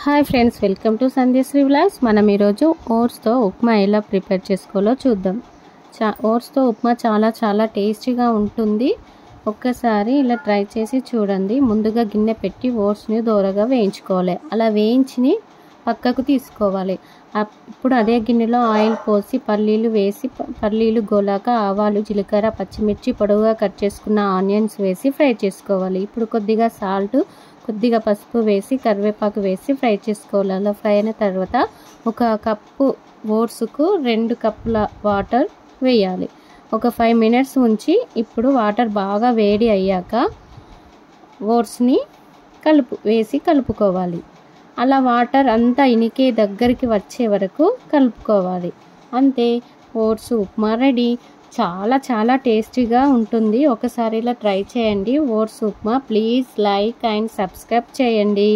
Hi friends, welcome to Sandhyashri vlogs. మనం ఈరోజు ఓట్స్తో ఉప్మా ఎలా ప్రిపేర్ చేసుకోవాలో చూద్దాం. ఓట్స్తో ఉప్మా చాలా టేస్టీగా ఉంటుంది. ఒక్కసారి ఇలా ట్రై చేసి చూడండి. ముందుగా గిన్నె పెట్టి ఓట్స్ని దోరగా వేయించుకోవాలి. అలా వేయించి పక్కకు తీసుకోవాలి. ఇప్పుడు అదే గిన్నెలో ఆయిల్ పోసి పల్లీలు వేసి, పల్లీలు గోలాక ఆవాలు, జీలకర్ర, పచ్చిమిర్చి, పొడవుగా కట్ చేసుకున్న ఆనియన్స్ వేసి ఫ్రై చేసుకోవాలి. ఇప్పుడు కొద్దిగా సాల్ట్, కొద్దిగా పసుపు వేసి కరివేపాకు వేసి ఫ్రై చేసుకోవాలి. అలా ఫ్రై అయిన తర్వాత 1 కప్పు ఓట్స్కు 2 కప్పుల వాటర్ వేయాలి. ఒక 5 మినిట్స్ ఉంచి ఇప్పుడు వాటర్ బాగా వేడి అయ్యాక ఓట్స్ని కలుపుకోవాలి. అలా వాటర్ అంతా ఇనికే దగ్గరికి వచ్చే వరకు కలుపుకోవాలి. అంతే, ఓట్స్ ఉప్మా రెడీ. చాలా టేస్టీగా ఉంటుంది. ఒకసారి ఇలా ట్రై చేయండి oats upma. Please like and subscribe చేయండి.